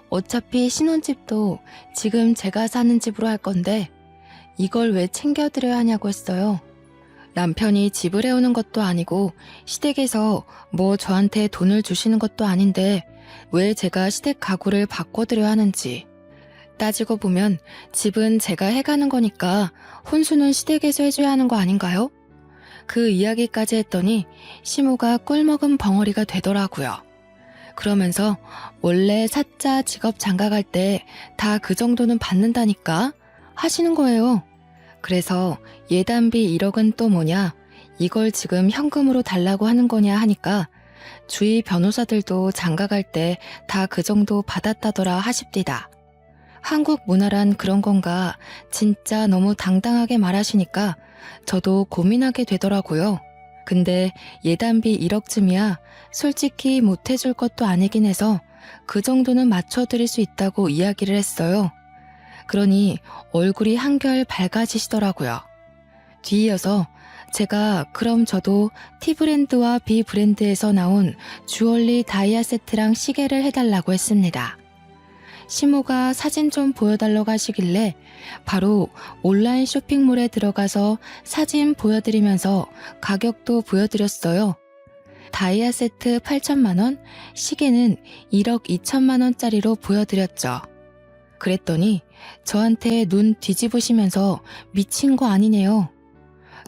S1: 어차피 신혼집도 지금 제가 사는 집으로 할 건데 이걸 왜 챙겨드려야 하냐고 했어요. 남편이 집을 해오는 것도 아니고 시댁에서 저한테 돈을 주시는 것도 아닌데 왜 제가 시댁 가구를 바꿔드려야 하는지. 따지고 보면 집은 제가 해가는 거니까 혼수는 시댁에서 해줘야 하는 거 아닌가요? 그 이야기까지 했더니 시모가 꿀먹은 벙어리가 되더라고요. 그러면서 원래 사자 직업 장가갈 때 다 그 정도는 받는다니까 하시는 거예요. 그래서 예단비 1억은 또 뭐냐, 이걸 지금 현금으로 달라고 하는 거냐 하니까 주위 변호사들도 장가갈 때 다 그 정도 받았다더라 하십디다. 한국 문화란 그런 건가 진짜 너무 당당하게 말하시니까 저도 고민하게 되더라고요. 근데 예단비 1억쯤이야 솔직히 못해줄 것도 아니긴 해서 그 정도는 맞춰드릴 수 있다고 이야기를 했어요. 그러니 얼굴이 한결 밝아지시더라고요. 뒤이어서 제가 그럼 저도 T브랜드와 B브랜드에서 나온 주얼리 다이아 세트랑 시계를 해달라고 했습니다. 시모가 사진 좀 보여달라고 하시길래 바로 온라인 쇼핑몰에 들어가서 사진 보여드리면서 가격도 보여드렸어요. 다이아 세트 8천만 원, 시계는 1억 2천만 원짜리로 보여드렸죠. 그랬더니 저한테 눈 뒤집으시면서 미친 거 아니네요.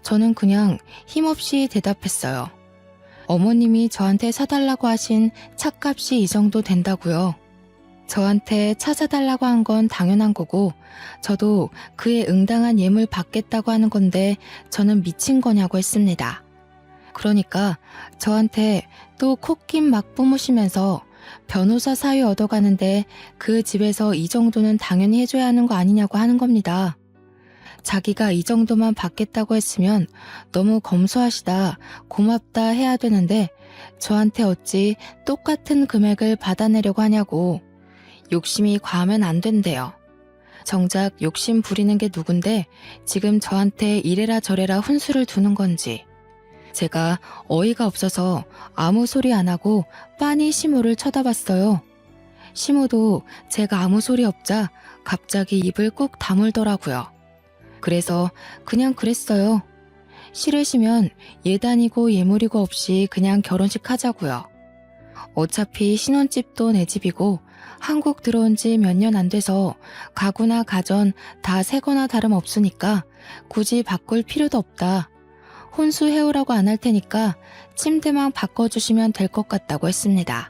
S1: 저는 그냥 힘없이 대답했어요. 어머님이 저한테 사달라고 하신 차값이 이 정도 된다고요. 저한테 차 사달라고 한 건 당연한 거고 저도 그에 응당한 예물 받겠다고 하는 건데 저는 미친 거냐고 했습니다. 그러니까 저한테 또 콧김 막 뿜으시면서 변호사 사위 얻어가는데 그 집에서 이 정도는 당연히 해줘야 하는 거 아니냐고 하는 겁니다. 자기가 이 정도만 받겠다고 했으면 너무 검소하시다, 고맙다 해야 되는데 저한테 어찌 똑같은 금액을 받아내려고 하냐고. 욕심이 과하면 안 된대요. 정작 욕심 부리는 게 누군데 지금 저한테 이래라 저래라 훈수를 두는 건지. 제가 어이가 없어서 아무 소리 안 하고 빤히 시모를 쳐다봤어요. 시모도 제가 아무 소리 없자 갑자기 입을 꾹 다물더라고요. 그래서 그냥 그랬어요. 싫으시면 예단이고 예물이고 없이 그냥 결혼식 하자고요. 어차피 신혼집도 내 집이고 한국 들어온 지 몇 년 안 돼서 가구나 가전 다 새거나 다름없으니까 굳이 바꿀 필요도 없다. 혼수 해오라고 안 할 테니까 침대만 바꿔주시면 될 것 같다고 했습니다.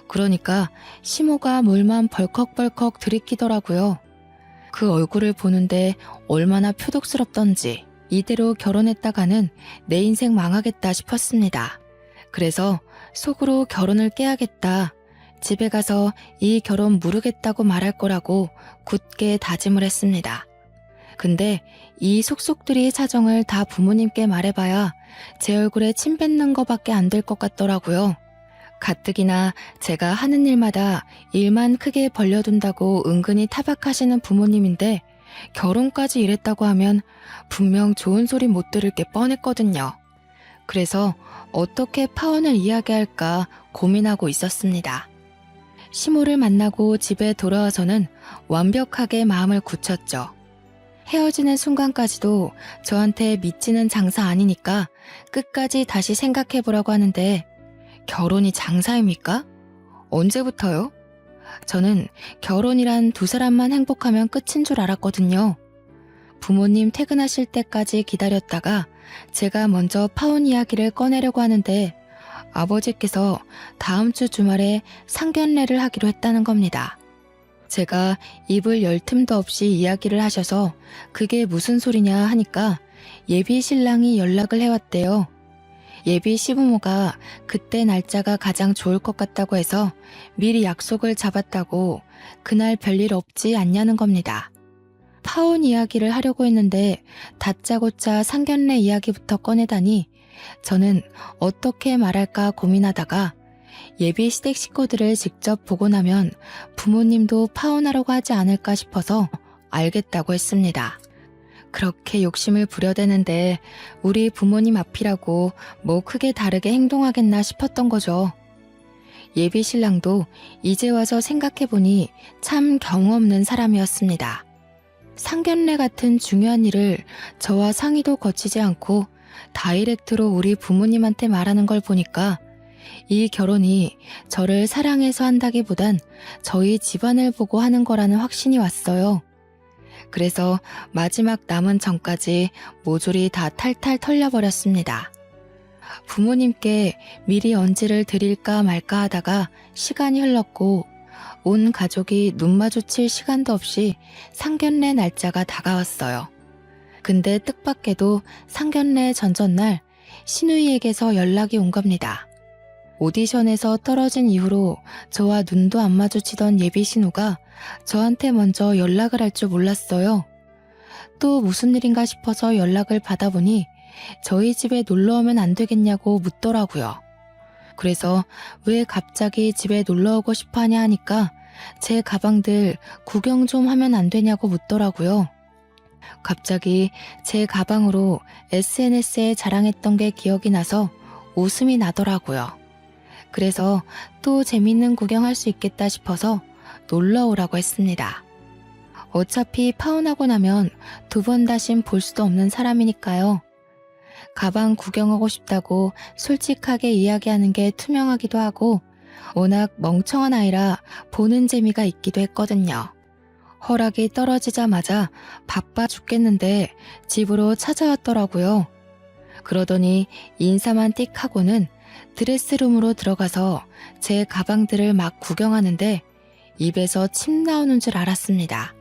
S1: 그러니까 시모가 물만 벌컥벌컥 들이키더라고요. 그 얼굴을 보는데 얼마나 표독스럽던지 이대로 결혼했다가는 내 인생 망하겠다 싶었습니다. 그래서 속으로 결혼을 깨야겠다. 집에 가서 이 결혼 무르겠다고 말할 거라고 굳게 다짐을 했습니다. 근데 이 속속들이 사정을 다 부모님께 말해봐야 제 얼굴에 침 뱉는 거밖에 안 될 것 같더라고요. 가뜩이나 제가 하는 일마다 일만 크게 벌려둔다고 은근히 타박하시는 부모님인데 결혼까지 이랬다고 하면 분명 좋은 소리 못 들을 게 뻔했거든요. 그래서 어떻게 파혼을 이야기할까 고민하고 있었습니다. 시모를 만나고 집에 돌아와서는 완벽하게 마음을 굳혔죠. 헤어지는 순간까지도 저한테 믿지는 장사 아니니까 끝까지 다시 생각해보라고 하는데 결혼이 장사입니까? 언제부터요? 저는 결혼이란 두 사람만 행복하면 끝인 줄 알았거든요. 부모님 퇴근하실 때까지 기다렸다가 제가 먼저 파혼 이야기를 꺼내려고 하는데 아버지께서 다음 주 주말에 상견례를 하기로 했다는 겁니다. 제가 입을 열 틈도 없이 이야기를 하셔서 그게 무슨 소리냐 하니까 예비 신랑이 연락을 해왔대요. 예비 시부모가 그때 날짜가 가장 좋을 것 같다고 해서 미리 약속을 잡았다고 그날 별일 없지 않냐는 겁니다. 파혼 이야기를 하려고 했는데 다짜고짜 상견례 이야기부터 꺼내다니 저는 어떻게 말할까 고민하다가 예비 시댁 식구들을 직접 보고 나면 부모님도 파혼하려고 하지 않을까 싶어서 알겠다고 했습니다. 그렇게 욕심을 부려대는데 우리 부모님 앞이라고 뭐 크게 다르게 행동하겠나 싶었던 거죠. 예비 신랑도 이제 와서 생각해보니 참 경우 없는 사람이었습니다. 상견례 같은 중요한 일을 저와 상의도 거치지 않고 다이렉트로 우리 부모님한테 말하는 걸 보니까 이 결혼이 저를 사랑해서 한다기보단 저희 집안을 보고 하는 거라는 확신이 왔어요. 그래서 마지막 남은 전까지 모조리 다 탈탈 털려버렸습니다. 부모님께 미리 언지를 드릴까 말까 하다가 시간이 흘렀고 온 가족이 눈 마주칠 시간도 없이 상견례 날짜가 다가왔어요. 근데 뜻밖에도 상견례 전전날 시누이에게서 연락이 온 겁니다. 오디션에서 떨어진 이후로 저와 눈도 안 마주치던 예비 신우가 저한테 먼저 연락을 할 줄 몰랐어요. 또 무슨 일인가 싶어서 연락을 받아보니 저희 집에 놀러 오면 안 되겠냐고 묻더라고요. 그래서 왜 갑자기 집에 놀러 오고 싶어 하냐 하니까 제 가방들 구경 좀 하면 안 되냐고 묻더라고요. 갑자기 제 가방으로 SNS에 자랑했던 게 기억이 나서 웃음이 나더라고요. 그래서 또 재밌는 구경할 수 있겠다 싶어서 놀러 오라고 했습니다. 어차피 파혼하고 나면 두 번 다신 볼 수도 없는 사람이니까요. 가방 구경하고 싶다고 솔직하게 이야기하는 게 투명하기도 하고 워낙 멍청한 아이라 보는 재미가 있기도 했거든요. 허락이 떨어지자마자 바빠 죽겠는데 집으로 찾아왔더라고요. 그러더니 인사만 띡 하고는 드레스룸으로 들어가서 제 가방들을 막 구경하는데 입에서 침 나오는 줄 알았습니다.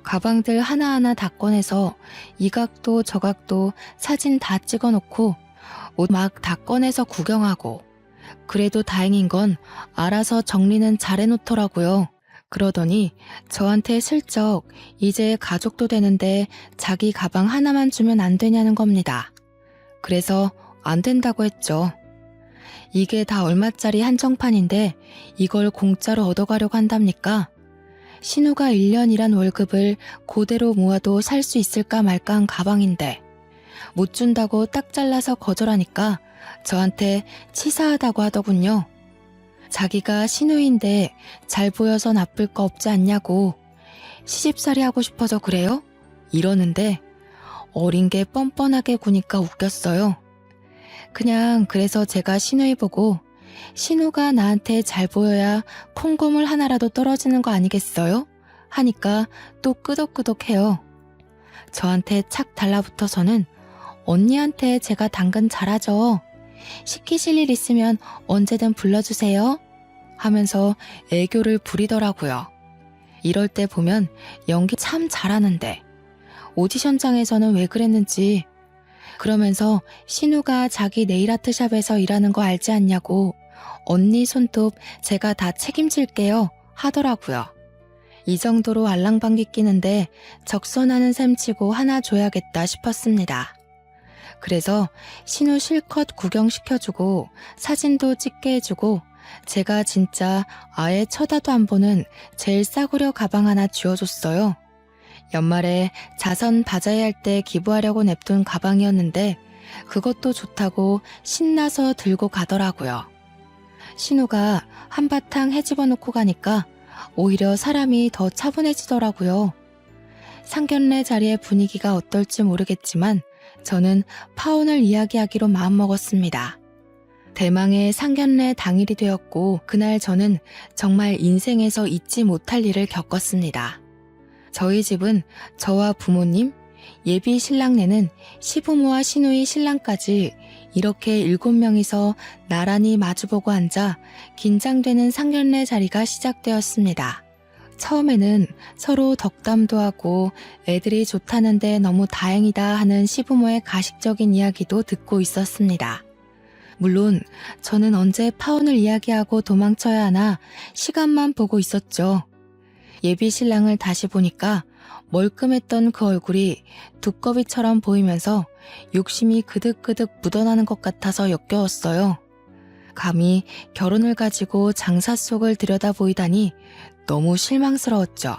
S1: 가방들 하나하나 다 꺼내서 이 각도 저 각도 사진 다 찍어놓고 옷 막 다 꺼내서 구경하고 그래도 다행인 건 알아서 정리는 잘 해놓더라고요. 그러더니 저한테 슬쩍 이제 가족도 되는데 자기 가방 하나만 주면 안 되냐는 겁니다. 그래서 안 된다고 했죠. 이게 다 얼마짜리 한정판인데 이걸 공짜로 얻어가려고 한답니까? 신우가 1년 일한 월급을 그대로 모아도 살 수 있을까 말까 한 가방인데 못 준다고 딱 잘라서 거절하니까 저한테 치사하다고 하더군요. 자기가 신우인데 잘 보여서 나쁠 거 없지 않냐고 시집살이 하고 싶어서 그래요? 이러는데 어린 게 뻔뻔하게 구니까 웃겼어요. 그냥 그래서 제가 신우이 보고 신우가 나한테 잘 보여야 콩고물 하나라도 떨어지는 거 아니겠어요? 하니까 또 끄덕끄덕해요. 저한테 착 달라붙어서는 언니한테 제가 당근 잘하죠. 시키실 일 있으면 언제든 불러주세요. 하면서 애교를 부리더라고요. 이럴 때 보면 연기 참 잘하는데 오디션장에서는 왜 그랬는지 그러면서 신우가 자기 네일아트샵에서 일하는 거 알지 않냐고 언니 손톱 제가 다 책임질게요 하더라고요. 이 정도로 알랑방귀 끼는데 적선하는 셈 치고 하나 줘야겠다 싶었습니다. 그래서 신우 실컷 구경시켜주고 사진도 찍게 해주고 제가 진짜 아예 쳐다도 안 보는 제일 싸구려 가방 하나 쥐어줬어요. 연말에 자선 바자회 할 때 기부하려고 냅둔 가방이었는데 그것도 좋다고 신나서 들고 가더라고요. 신우가 한바탕 헤집어 놓고 가니까 오히려 사람이 더 차분해지더라고요. 상견례 자리의 분위기가 어떨지 모르겠지만 저는 파혼을 이야기하기로 마음먹었습니다. 대망의 상견례 당일이 되었고 그날 저는 정말 인생에서 잊지 못할 일을 겪었습니다. 저희 집은 저와 부모님, 예비 신랑네는 시부모와 시누이 신랑까지 이렇게 7명이서 나란히 마주보고 앉아 긴장되는 상견례 자리가 시작되었습니다. 처음에는 서로 덕담도 하고 애들이 좋다는데 너무 다행이다 하는 시부모의 가식적인 이야기도 듣고 있었습니다. 물론 저는 언제 파혼을 이야기하고 도망쳐야 하나 시간만 보고 있었죠. 예비 신랑을 다시 보니까 멀끔했던 그 얼굴이 두꺼비처럼 보이면서 욕심이 그득그득 묻어나는 것 같아서 역겨웠어요. 감히 결혼을 가지고 장사 속을 들여다 보이다니 너무 실망스러웠죠.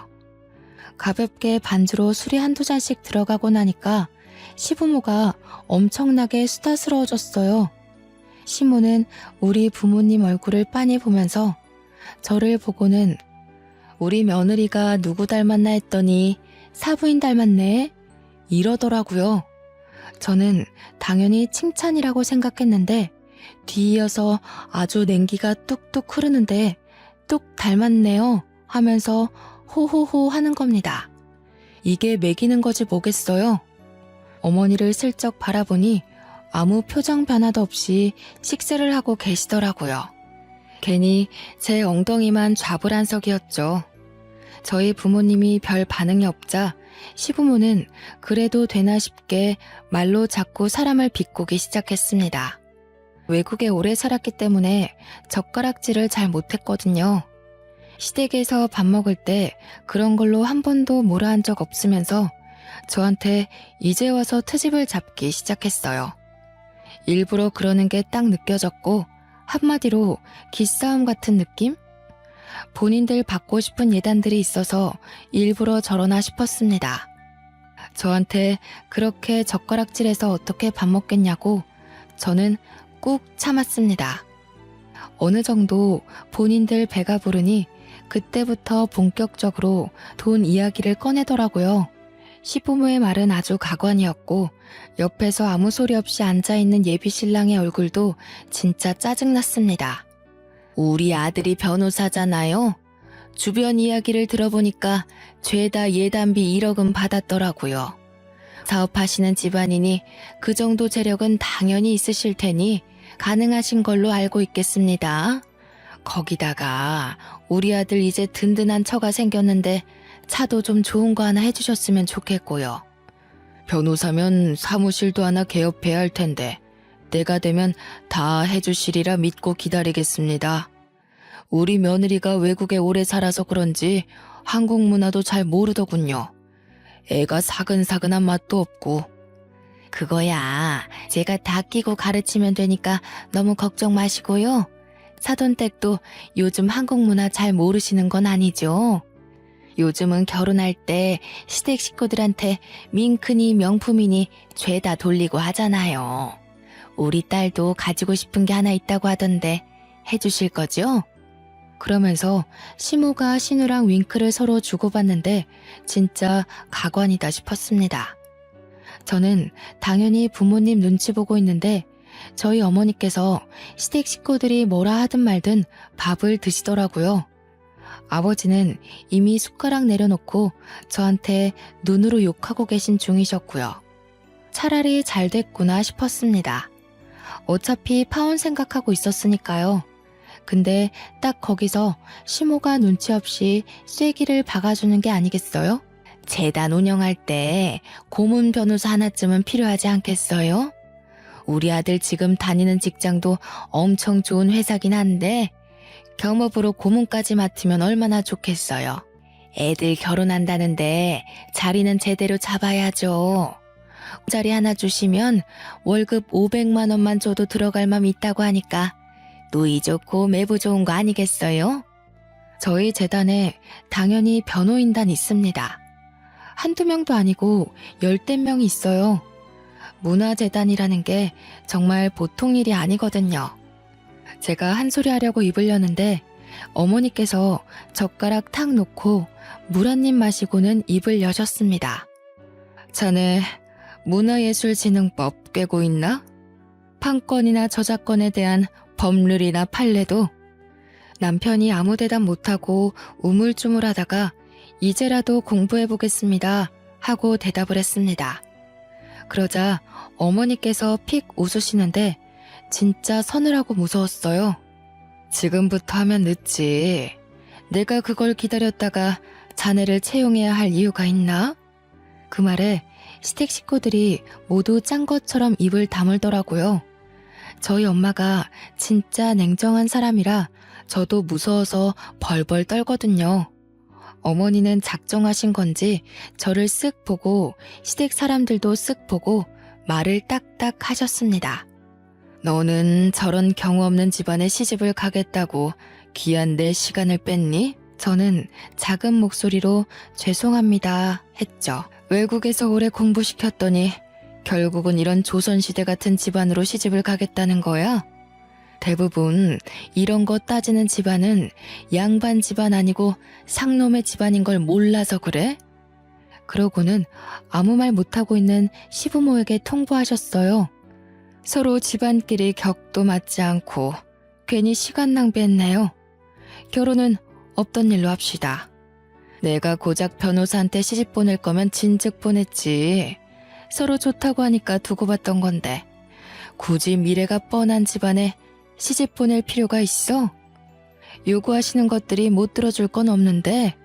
S1: 가볍게 반주로 술이 한두 잔씩 들어가고 나니까 시부모가 엄청나게 수다스러워졌어요. 시모는 우리 부모님 얼굴을 빤히 보면서 저를 보고는 우리 며느리가 누구 닮았나 했더니 사부인 닮았네 이러더라고요. 저는 당연히 칭찬이라고 생각했는데 뒤이어서 아주 냉기가 뚝뚝 흐르는데 뚝 닮았네요 하면서 호호호 하는 겁니다. 이게 매기는 거지 뭐겠어요. 어머니를 슬쩍 바라보니 아무 표정 변화도 없이 식사를 하고 계시더라고요. 괜히 제 엉덩이만 좌불안석이었죠. 저희 부모님이 별 반응이 없자 시부모는 그래도 되나 싶게 말로 자꾸 사람을 비꼬기 시작했습니다. 외국에 오래 살았기 때문에 젓가락질을 잘 못했거든요. 시댁에서 밥 먹을 때 그런 걸로 한 번도 뭐라 한 적 없으면서 저한테 이제 와서 트집을 잡기 시작했어요. 일부러 그러는 게 딱 느껴졌고 한마디로 기싸움 같은 느낌? 본인들 받고 싶은 예단들이 있어서 일부러 저러나 싶었습니다. 저한테 그렇게 젓가락질해서 어떻게 밥 먹겠냐고 저는 꾹 참았습니다. 어느 정도 본인들 배가 부르니 그때부터 본격적으로 돈 이야기를 꺼내더라고요. 시부모의 말은 아주 가관이었고 옆에서 아무 소리 없이 앉아있는 예비신랑의 얼굴도 진짜 짜증났습니다. 우리 아들이 변호사잖아요. 주변 이야기를 들어보니까 죄다 예단비 1억은 받았더라고요. 사업하시는 집안이니 그 정도 재력은 당연히 있으실 테니 가능하신 걸로 알고 있겠습니다. 거기다가 우리 아들 이제 든든한 처가 생겼는데 차도 좀 좋은 거 하나 해주셨으면 좋겠고요. 변호사면 사무실도 하나 개업해야 할 텐데 내가 되면 다 해주시리라 믿고 기다리겠습니다. 우리 며느리가 외국에 오래 살아서 그런지 한국 문화도 잘 모르더군요. 애가 사근사근한 맛도 없고. 그거야, 제가 다 끼고 가르치면 되니까 너무 걱정 마시고요. 사돈댁도 요즘 한국 문화 잘 모르시는 건 아니죠? 요즘은 결혼할 때 시댁 식구들한테 민크니 명품이니 죄다 돌리고 하잖아요. 우리 딸도 가지고 싶은 게 하나 있다고 하던데 해주실 거죠? 그러면서 시모가 신우랑 윙크를 서로 주고받는데 진짜 가관이다 싶었습니다. 저는 당연히 부모님 눈치 보고 있는데 저희 어머니께서 시댁 식구들이 뭐라 하든 말든 밥을 드시더라고요. 아버지는 이미 숟가락 내려놓고 저한테 눈으로 욕하고 계신 중이셨고요. 차라리 잘 됐구나 싶었습니다. 어차피 파혼 생각하고 있었으니까요. 근데 딱 거기서 시모가 눈치 없이 쐐기를 박아주는 게 아니겠어요? 재단 운영할 때 고문 변호사 하나쯤은 필요하지 않겠어요? 우리 아들 지금 다니는 직장도 엄청 좋은 회사긴 한데 겸업으로 고문까지 맡으면 얼마나 좋겠어요. 애들 결혼한다는데 자리는 제대로 잡아야죠. 자리 하나 주시면 월급 500만 원만 줘도 들어갈 맘 있다고 하니까 누이 좋고 매부 좋은 거 아니겠어요? 저희 재단에 당연히 변호인단 있습니다. 한두 명도 아니고 10대 명이 있어요. 문화재단이라는 게 정말 보통 일이 아니거든요. 제가 한 소리 하려고 입을 여는데 어머니께서 젓가락 탁 놓고 물 한 입 마시고는 입을 여셨습니다. 자네 문화예술진흥법 꿰고 있나? 판권이나 저작권에 대한 법률이나 판례도. 남편이 아무 대답 못하고 우물쭈물하다가 이제라도 공부해보겠습니다 하고 대답을 했습니다. 그러자 어머니께서 픽 웃으시는데 진짜 서늘하고 무서웠어요. 지금부터 하면 늦지. 내가 그걸 기다렸다가 자네를 채용해야 할 이유가 있나? 그 말에 시댁 식구들이 모두 짠 것처럼 입을 다물더라고요. 저희 엄마가 진짜 냉정한 사람이라 저도 무서워서 벌벌 떨거든요. 어머니는 작정하신 건지 저를 쓱 보고 시댁 사람들도 쓱 보고 말을 딱딱 하셨습니다. 너는 저런 경우 없는 집안에 시집을 가겠다고 귀한 내 시간을 뺐니? 저는 작은 목소리로 죄송합니다 했죠. 외국에서 오래 공부시켰더니 결국은 이런 조선시대 같은 집안으로 시집을 가겠다는 거야? 대부분 이런 거 따지는 집안은 양반 집안 아니고 상놈의 집안인 걸 몰라서 그래? 그러고는 아무 말 못하고 있는 시부모에게 통보하셨어요. 서로 집안끼리 격도 맞지 않고 괜히 시간 낭비했네요. 결혼은 없던 일로 합시다. 내가 고작 변호사한테 시집 보낼 거면 진즉 보냈지. 서로 좋다고 하니까 두고 봤던 건데 굳이 미래가 뻔한 집안에 시집 보낼 필요가 있어? 요구하시는 것들이 못 들어줄 건 없는데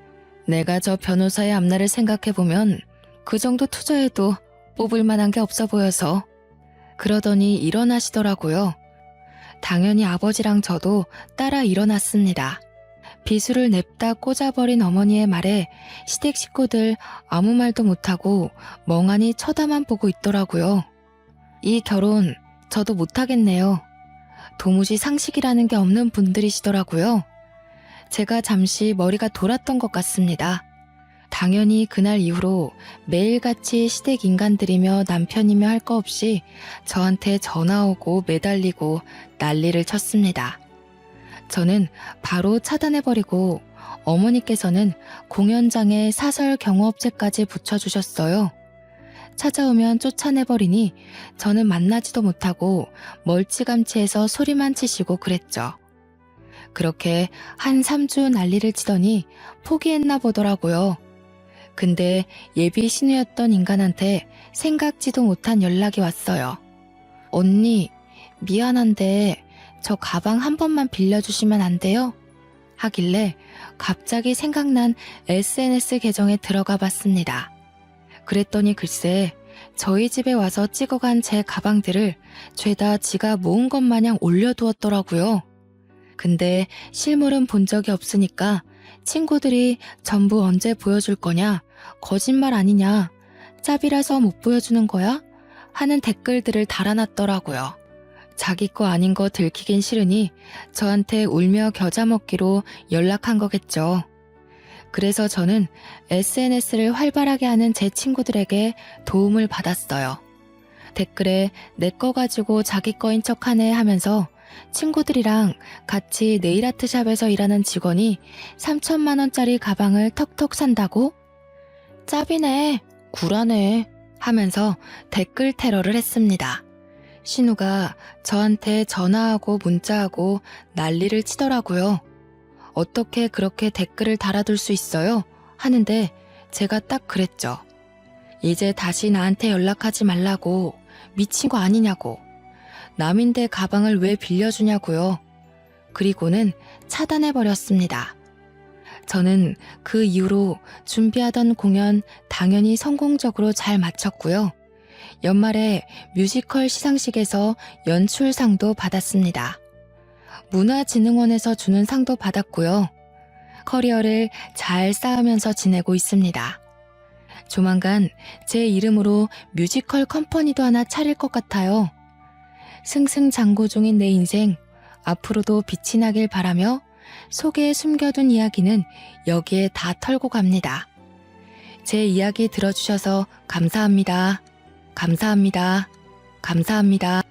S1: 내가 저 변호사의 앞날을 생각해보면 그 정도 투자해도 뽑을 만한 게 없어 보여서. 그러더니 일어나시더라고요. 당연히 아버지랑 저도 따라 일어났습니다. 비수를 냅다 꽂아버린 어머니의 말에 시댁 식구들 아무 말도 못하고 멍하니 쳐다만 보고 있더라고요. 이 결혼 저도 못하겠네요. 도무지 상식이라는 게 없는 분들이시더라고요. 제가 잠시 머리가 돌았던 것 같습니다. 당연히 그날 이후로 매일같이 시댁 인간들이며 남편이며 할 거 없이 저한테 전화 오고 매달리고 난리를 쳤습니다. 저는 바로 차단해버리고 어머니께서는 공연장에 사설 경호업체까지 붙여주셨어요. 찾아오면 쫓아내버리니 저는 만나지도 못하고 멀찌감치해서 소리만 치시고 그랬죠. 그렇게 한 3주 난리를 치더니 포기했나 보더라고요. 근데 예비 신우였던 인간한테 생각지도 못한 연락이 왔어요. 언니, 미안한데 저 가방 한 번만 빌려주시면 안 돼요? 하길래 갑자기 생각난 SNS 계정에 들어가 봤습니다. 그랬더니 글쎄 저희 집에 와서 찍어간 제 가방들을 죄다 지가 모은 것 마냥 올려두었더라고요. 근데 실물은 본 적이 없으니까 친구들이 전부 언제 보여줄 거냐, 거짓말 아니냐, 짭이라서 못 보여주는 거야? 하는 댓글들을 달아놨더라고요. 자기 거 아닌 거 들키긴 싫으니 저한테 울며 겨자 먹기로 연락한 거겠죠. 그래서 저는 SNS를 활발하게 하는 제 친구들에게 도움을 받았어요. 댓글에 내 거 가지고 자기 거인 척하네 하면서 친구들이랑 같이 네일아트샵에서 일하는 직원이 3천만 원짜리 가방을 턱턱 산다고? 짭이네, 구라네 하면서 댓글 테러를 했습니다. 신우가 저한테 전화하고 문자하고 난리를 치더라고요. 어떻게 그렇게 댓글을 달아둘 수 있어요? 하는데 제가 딱 그랬죠. 이제 다시 나한테 연락하지 말라고, 미친 거 아니냐고, 남인데 가방을 왜 빌려주냐고요. 그리고는 차단해버렸습니다. 저는 그 이후로 준비하던 공연 당연히 성공적으로 잘 마쳤고요. 연말에 뮤지컬 시상식에서 연출상도 받았습니다. 문화진흥원에서 주는 상도 받았고요. 커리어를 잘 쌓으면서 지내고 있습니다. 조만간 제 이름으로 뮤지컬 컴퍼니도 하나 차릴 것 같아요. 승승장구 중인 내 인생, 앞으로도 빛이 나길 바라며 속에 숨겨둔 이야기는 여기에 다 털고 갑니다. 제 이야기 들어주셔서 감사합니다. 감사합니다. 감사합니다.